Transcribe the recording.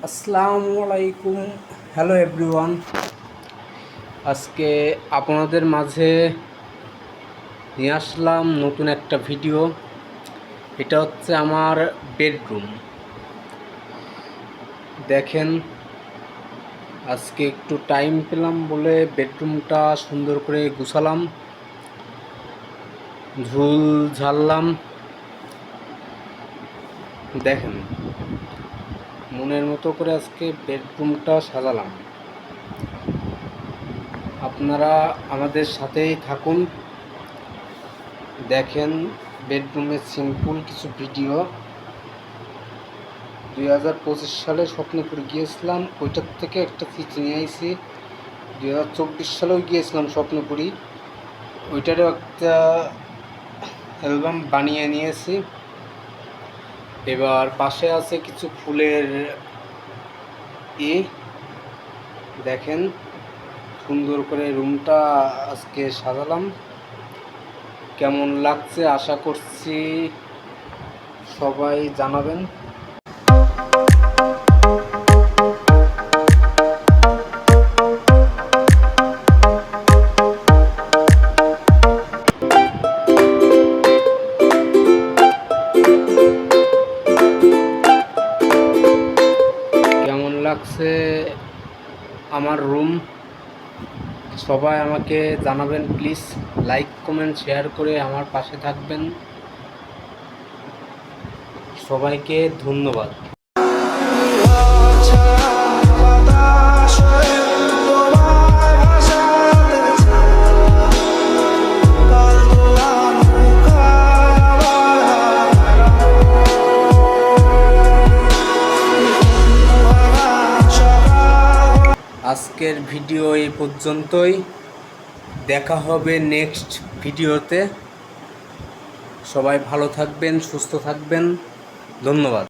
আসসালামু আলাইকুম। Hello everyone. আজকে আপনাদের মাঝে নিয়ে আসলাম নতুন একটা ভিডিও। এটা হচ্ছে আমার বেডরুম। দেখেন, আজকে একটু টাইম পেলাম বলে বেডরুমটা সুন্দর করে গুছালাম, ঝুল ঝাড়লাম। দেখেন, মনের মতো করে আজকে বেডরুমটা সাজালাম। আপনারা আমাদের সাথেই থাকুন, দেখেন বেডরুমের সিম্পল কিছু ভিডিও। 2025 সালে স্বপ্নপুর গিয়েছিলাম, ওইটার থেকে একটা চিঠি নিয়ে আইছি। 2024 সালেও গিয়েছিলাম স্বপ্নপুরী, ওইটারও একটা অ্যালবাম বানিয়ে নিয়েছি। এবার পাশে আছে কিছু ফুলের দেখেন সুন্দর করে রুমটা আজকে সাজালাম। কেমন লাগছে আশা করছি সবাই জানাবেন। কেমন লাগছে আমার রুম সবাই আমাকে জানাবেন প্লিজ। লাইক কমেন্ট শেয়ার করে আমার পাশে থাকবেন। সবাইকে ধন্যবাদ। আজকের ভিডিও এই পর্যন্তই, দেখা হবে নেক্সট ভিডিওতে। সবাই ভালো থাকবেন, সুস্থ থাকবেন, ধন্যবাদ।